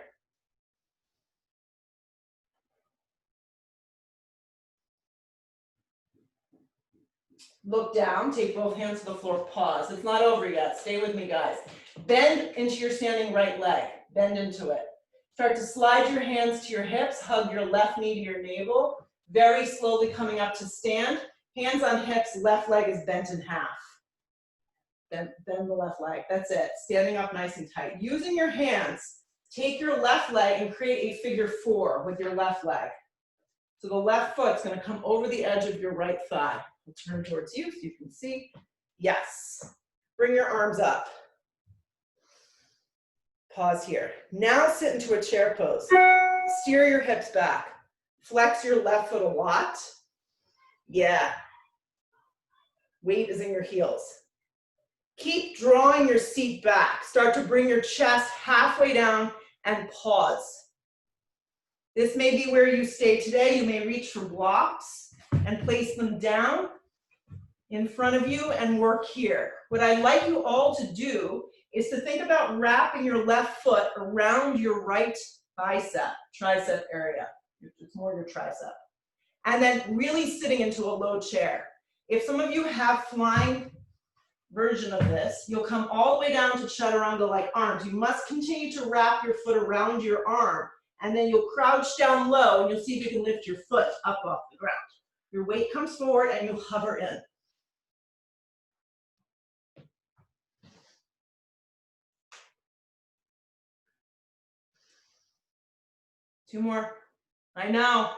Look down. Take both hands to the floor. Pause. It's not over yet. Stay with me, guys. Bend into your standing right leg. Bend into it. Start to slide your hands to your hips. Hug your left knee to your navel. Very slowly coming up to stand. Hands on hips. Left leg is bent in half. Bend the left leg. That's it. Standing up nice and tight. Using your hands, take your left leg and create a figure 4 with your left leg. So the left foot's going to come over the edge of your right thigh. I'll turn towards you so you can see. Yes. Bring your arms up. Pause here. Now sit into a chair pose. Steer your hips back. Flex your left foot a lot. Yeah. Weight is in your heels. Keep drawing your seat back. Start to bring your chest halfway down and pause. This may be where you stay today. You may reach for blocks and place them down in front of you and work here. What I'd like you all to do is to think about wrapping your left foot around your right tricep area. It's more your tricep. And then really sitting into a low chair. If some of you have flying version of this, you'll come all the way down to chaturanga like arms. You must continue to wrap your foot around your arm And then you'll crouch down low and you'll see if you can lift your foot up off the ground. Your weight comes forward and you hover in. Two more. I know.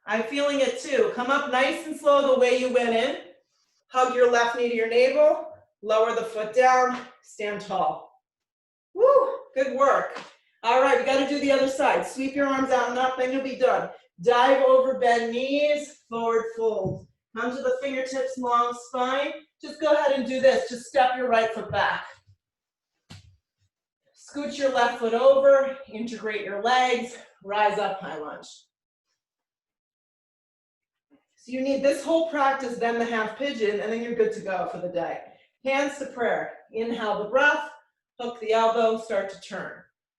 I'm feeling it too. Come up nice and slow the way you went in. Hug your left knee to your navel. Lower the foot down. Stand tall. Woo! Good work. All right, we got to do the other side. Sweep your arms out and up, then you'll be done. Dive over, bend knees, forward fold. Come to the fingertips, long spine. Just go ahead and do this. Just step your right foot back. Scoot your left foot over, integrate your legs, rise up, high lunge. So you need this whole practice, then the half pigeon, and then you're good to go for the day. Hands to prayer. Inhale the breath, hook the elbow, start to turn.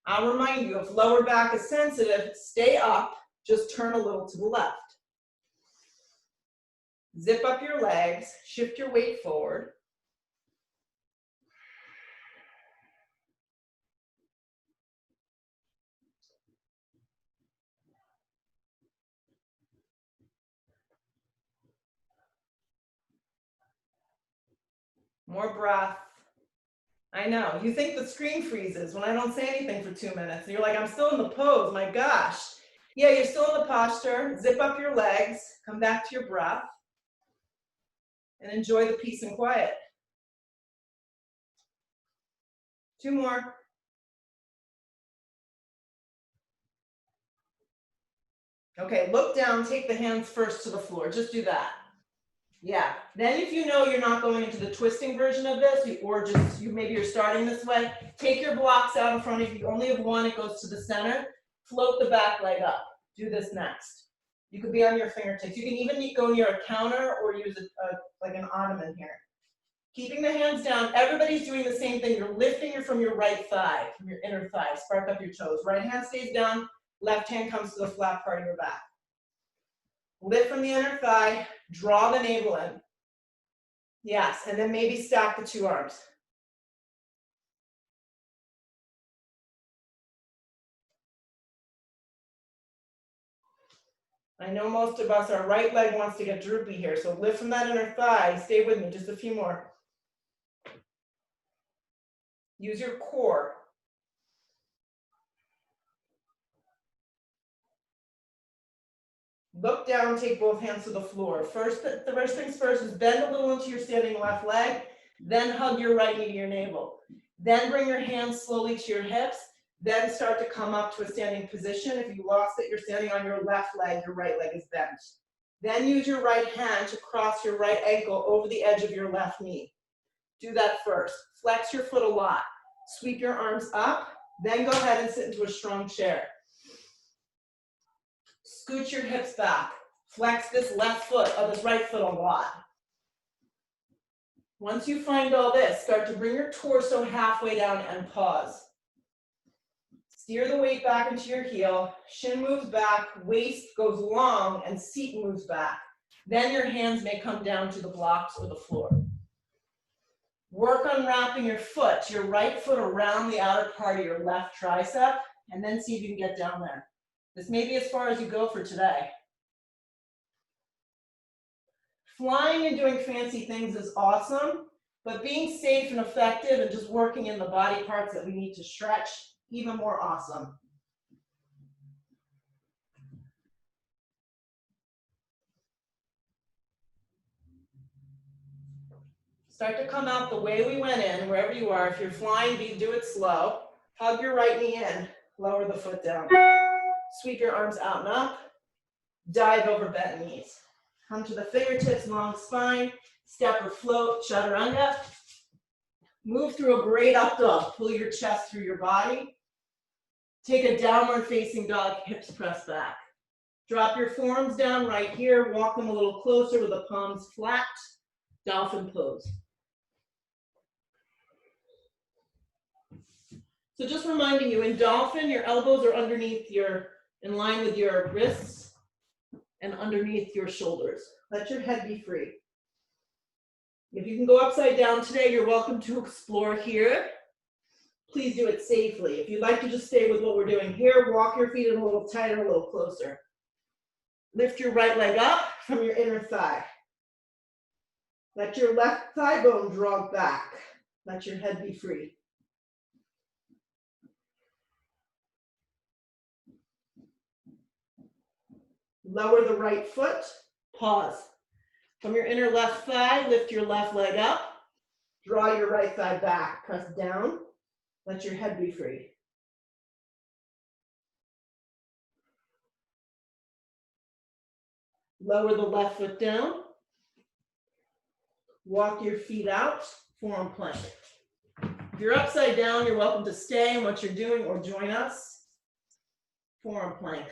I'll remind you, if lower back is sensitive, stay up, just turn a little to the left. Zip up your legs, shift your weight forward. More breath. I know, you think the screen freezes when I don't say anything for 2 minutes. And you're like, I'm still in the pose, my gosh. Yeah, you're still in the posture. Zip up your legs, come back to your breath, and enjoy the peace and quiet. 2 more. Okay, look down, take the hands first to the floor. Just do that. Yeah, then if you know you're not going into the twisting version of this, maybe you're starting this way, take your blocks out in front of you. You only have one, it goes to the center. Float the back leg up. Do this next. You could be on your fingertips. You can even go near a counter or use like an ottoman here. Keeping the hands down, everybody's doing the same thing. You're lifting from your right thigh, from your inner thigh. Spark up your toes. Right hand stays down, left hand comes to the flat part of your back. Lift from the inner thigh, draw the navel in. Yes, and then maybe stack the 2 arms. I know most of us, our right leg wants to get droopy here, so lift from that inner thigh. Stay with me, just a few more. Use your core. Look down, take both hands to the floor. The first things first is bend a little into your standing left leg, then hug your right knee to your navel. Then bring your hands slowly to your hips, then start to come up to a standing position. If you lost it, you're standing on your left leg, your right leg is bent. Then use your right hand to cross your right ankle over the edge of your left knee. Do that first. Flex your foot a lot. Sweep your arms up, then go ahead and sit into a strong chair. Scoot your hips back. Flex this left foot or this right foot a lot. Once you find all this, start to bring your torso halfway down and pause. Steer the weight back into your heel. Shin moves back, waist goes long, and seat moves back. Then your hands may come down to the blocks or the floor. Work on wrapping your foot, your right foot around the outer part of your left tricep, and then see if you can get down there. This may be as far as you go for today. Flying and doing fancy things is awesome, but being safe and effective and just working in the body parts that we need to stretch, even more awesome. Start to come out the way we went in, wherever you are. If you're flying, do it slow. Hug your right knee in, lower the foot down. Sweep your arms out and up. Dive over bent knees. Come to the fingertips, long spine. Step or float, chaturanga. Move through a great up dog. Pull your chest through your body. Take a downward facing dog, hips press back. Drop your forearms down right here. Walk them a little closer with the palms flat. Dolphin pose. So just reminding you, in dolphin, your elbows are in line with your wrists and underneath your shoulders. Let your head be free. If you can go upside down today, you're welcome to explore here. please do it safely. If you'd like to just stay with what we're doing here, walk your feet in a little tighter, a little closer. Lift your right leg up from your inner thigh. Let your left thigh bone draw back. Let your head be free. Lower the right foot, pause. From your inner left thigh, lift your left leg up. Draw your right thigh back, press down. Let your head be free. Lower the left foot down. Walk your feet out, forearm plank. If you're upside down, you're welcome to stay in what you're doing or join us. Forearm plank.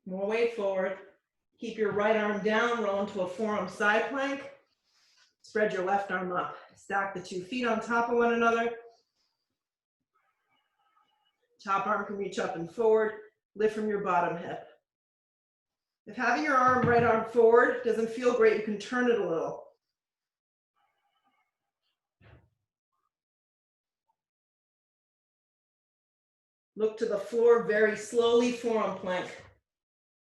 More weight forward. Keep your right arm down, roll into a forearm side plank. Spread your left arm up. Stack the 2 feet on top of one another. Top arm can reach up and forward. Lift from your bottom hip. If having your right arm forward doesn't feel great, you can turn it a little. Look to the floor very slowly, forearm plank.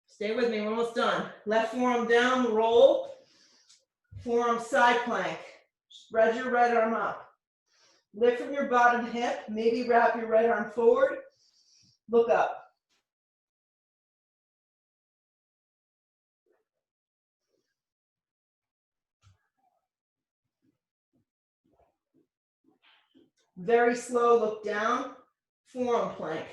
Stay with me, we're almost done. Left forearm down, roll. Forearm side plank. Spread your right arm up. Lift from your bottom hip, maybe wrap your right arm forward. Look up. Very slow, look down, forearm plank.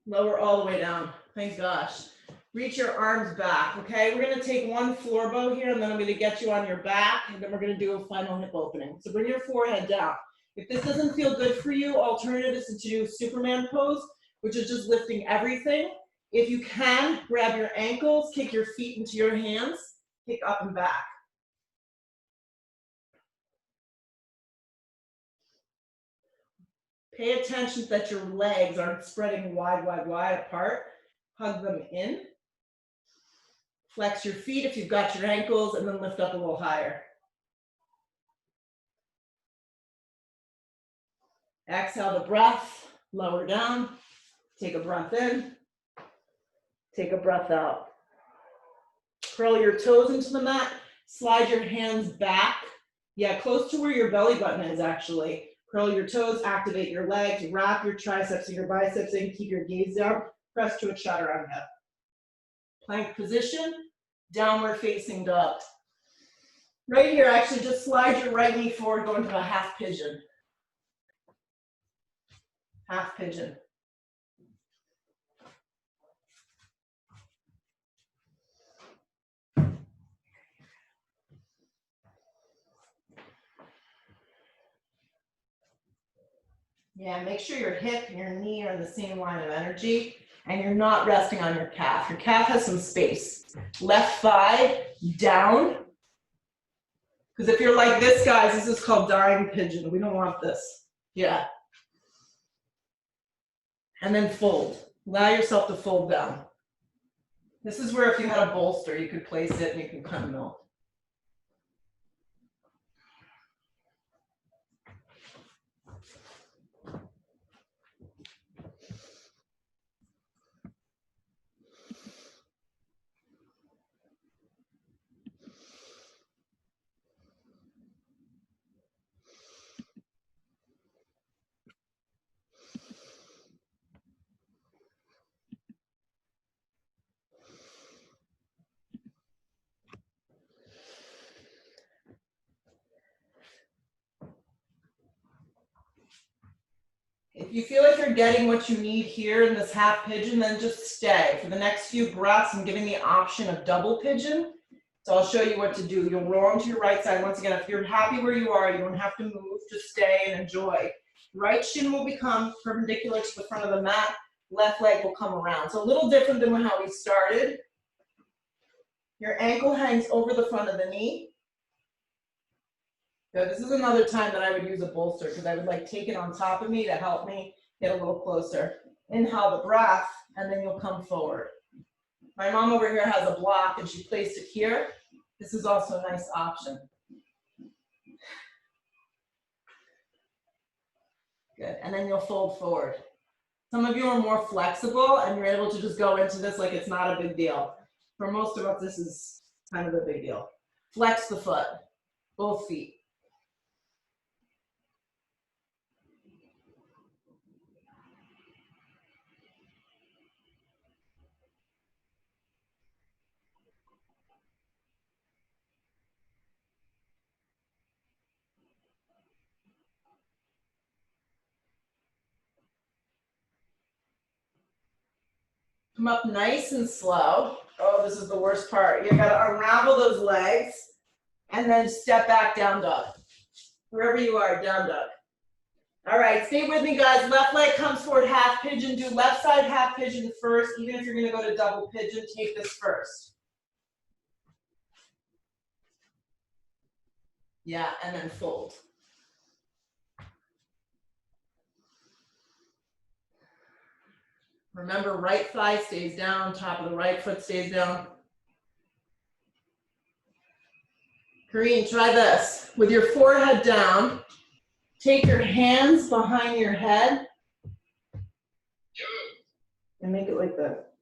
Lower all the way down, thank gosh. Reach your arms back, okay? We're gonna take one floor bow here and then I'm gonna get you on your back and then we're gonna do a final hip opening. So bring your forehead down. If this doesn't feel good for you, alternative is to do Superman pose, which is just lifting everything. If you can, grab your ankles, kick your feet into your hands, kick up and back. Pay attention that your legs aren't spreading wide, wide, wide apart. Hug them in. Flex your feet if you've got your ankles, and then lift up a little higher. Exhale the breath, lower down. Take a breath in. Take a breath out. Curl your toes into the mat. Slide your hands back. Yeah, close to where your belly button is actually. Curl your toes, activate your legs, wrap your triceps and your biceps in, keep your gaze down, press to a chaturanga hip. Plank position, downward facing dog. Right here, actually just slide your right knee forward, go into a half pigeon. Half pigeon. Yeah, make sure your hip and your knee are in the same line of energy and you're not resting on your calf. Your calf has some space. Left thigh down. Because if you're like this, guys, this is called dying pigeon. We don't want this. Yeah. And then fold. Allow yourself to fold down. This is where if you had a bolster, you could place it and you can kind of melt. If you feel like you're getting what you need here in this half pigeon, then just stay. For the next few breaths, I'm giving the option of double pigeon. So I'll show you what to do. You'll roll onto your right side. Once again, if you're happy where you are, you don't have to move, just stay and enjoy. Right shin will become perpendicular to the front of the mat. Left leg will come around. So a little different than how we started. Your ankle hangs over the front of the knee. Good. This is another time that I would use a bolster because I would like take it on top of me to help me get a little closer. Inhale the breath, and then you'll come forward. My mom over here has a block and she placed it here. This is also a nice option. Good, and then you'll fold forward. Some of you are more flexible and you're able to just go into this like it's not a big deal. For most of us, this is kind of a big deal. Flex the foot, both feet. Come up nice and slow. Oh, this is the worst part. You gotta unravel those legs and then step back, down dog. Wherever you are, down dog. All right, stay with me, guys. Left leg comes forward, half pigeon. Do left side half pigeon first. Even if you're gonna go to double pigeon, take this first. Yeah, and then fold. Remember, right thigh stays down, top of the right foot stays down. Kareen, try this. With your forehead down, take your hands behind your head and make it like that.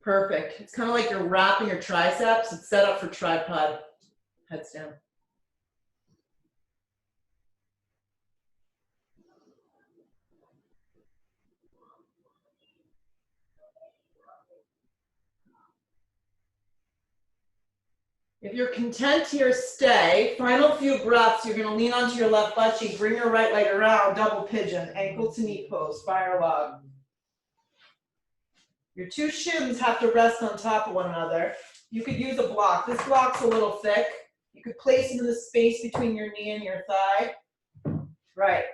Perfect. It's kind of like you're wrapping your triceps. It's set up for tripod headstand. If you're content here, stay. Final few breaths, you're gonna lean onto your left butt cheek, bring your right leg around, double pigeon, ankle to knee pose, fire log. Your two shins have to rest on top of one another. You could use a block. This block's a little thick. You could place it in the space between your knee and your thigh. Right.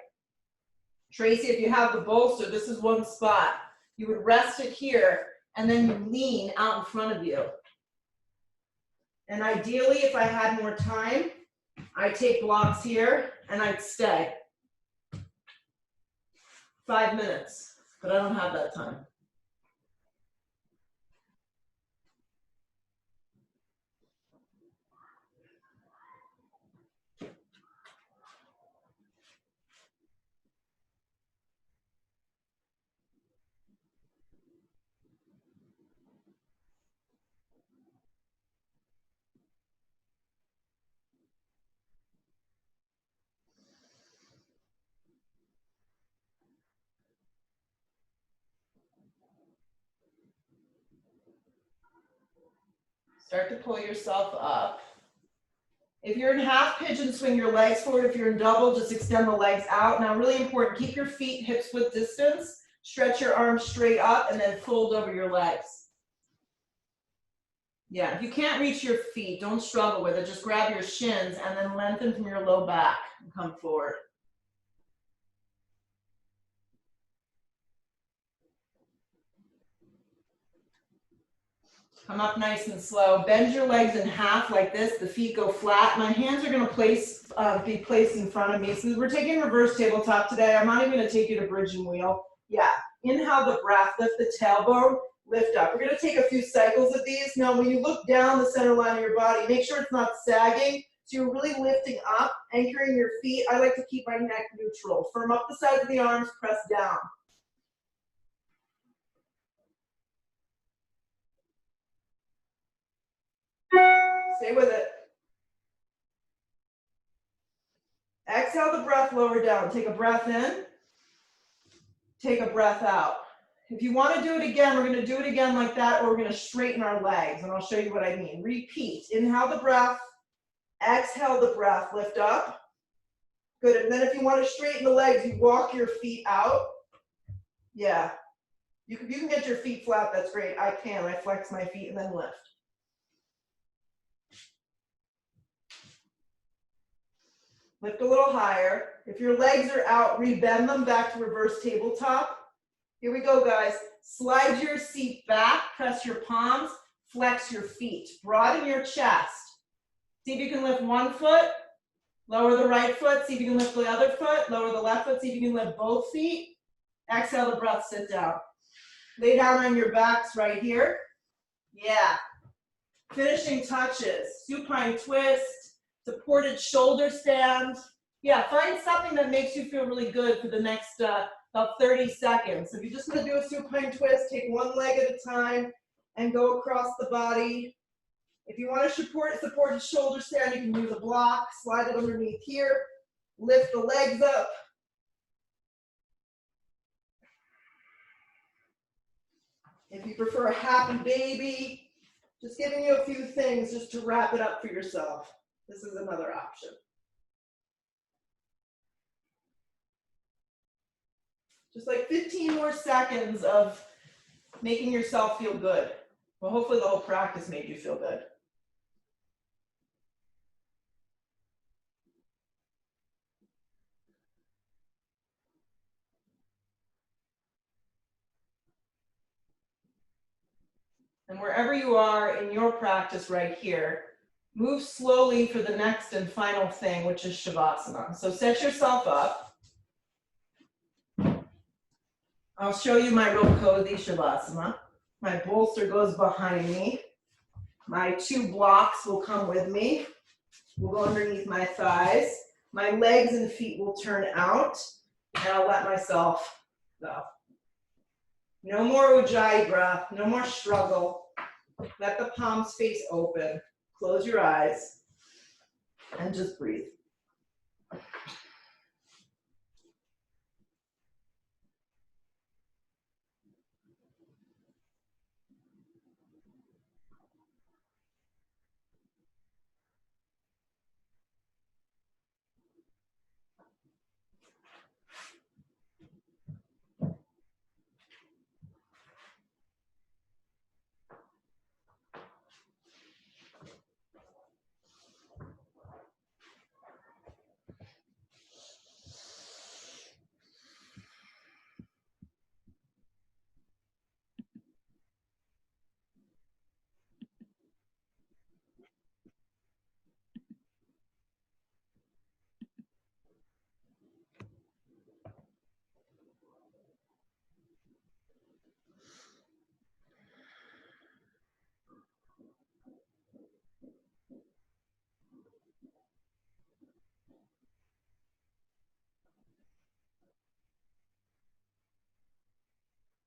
Tracy, if you have the bolster, this is one spot. You would rest it here, and then you lean out in front of you. And ideally, if I had more time, I'd take blocks here and I'd stay. 5 minutes, but I don't have that time. Start to pull yourself up. If you're in half pigeon, swing your legs forward. If you're in double, just extend the legs out. Now, really important, keep your feet hips width distance. Stretch your arms straight up and then fold over your legs. Yeah, if you can't reach your feet, don't struggle with it. Just grab your shins and then lengthen from your low back and come forward. Come up nice and slow. Bend your legs in half like this. The feet go flat. My hands are going to be placed in front of me. So we're taking reverse tabletop today. I'm not even going to take you to bridge and wheel. Yeah. Inhale the breath. Lift the tailbone. Lift up. We're going to take a few cycles of these. Now, when you look down the center line of your body, make sure it's not sagging. So you're really lifting up, anchoring your feet. I like to keep my neck neutral. Firm up the sides of the arms. Press down. Stay with it. Exhale the breath, lower down. Take a breath in. Take a breath out. If you want to do it again, we're going to do it again like that, or we're going to straighten our legs, and I'll show you what I mean. Repeat. Inhale the breath. Exhale the breath. Lift up. Good. And then if you want to straighten the legs, you walk your feet out. Yeah. You can get your feet flat. That's great. I can. I flex my feet and then lift. Lift a little higher. If your legs are out, rebend them back to reverse tabletop. Here we go, guys. Slide your seat back, press your palms, flex your feet. Broaden your chest. See if you can lift one foot Lower the right foot, see if you can lift the other foot. Lower the left foot, see if you can lift both feet. Exhale the breath, sit down. Lay down on your backs right here. Yeah. Finishing touches, supine twist, supported shoulder stand. Yeah, find something that makes you feel really good for the next about 30 seconds. If you're just gonna do a supine twist, take one leg at a time and go across the body. If you want to supported shoulder stand, you can use a block, slide it underneath here, lift the legs up. If you prefer a happy baby, just giving you a few things just to wrap it up for yourself. This is another option. Just like 15 more seconds of making yourself feel good. Well, hopefully the whole practice made you feel good. And wherever you are in your practice right here, move slowly for the next and final thing, which is Shavasana. So set yourself up. I'll show you my real cozy Shavasana. My bolster goes behind me. My 2 blocks will come with me. Will go underneath my thighs. My legs and feet will turn out, and I'll let myself go. No more Ujjayi breath, no more struggle. Let the palms face open. Close your eyes and just breathe.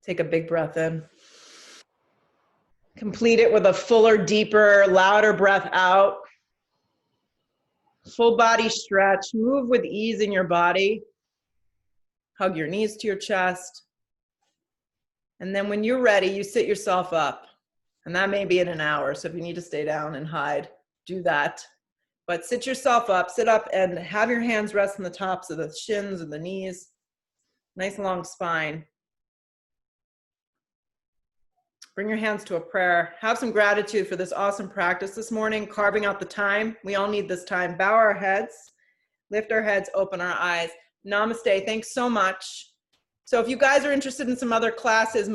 Take a big breath in. Complete it with a fuller, deeper, louder breath out. Full body stretch. Move with ease in your body. Hug your knees to your chest. And then when you're ready, you sit yourself up. And that may be in an hour. So if you need to stay down and hide, do that. But sit yourself up, sit up and have your hands rest on the tops of the shins and the knees. Nice long spine. Bring your hands to a prayer. Have some gratitude for this awesome practice this morning, carving out the time. We all need this time. Bow our heads, lift our heads, open our eyes. Namaste. Thanks so much. So if you guys are interested in some other classes,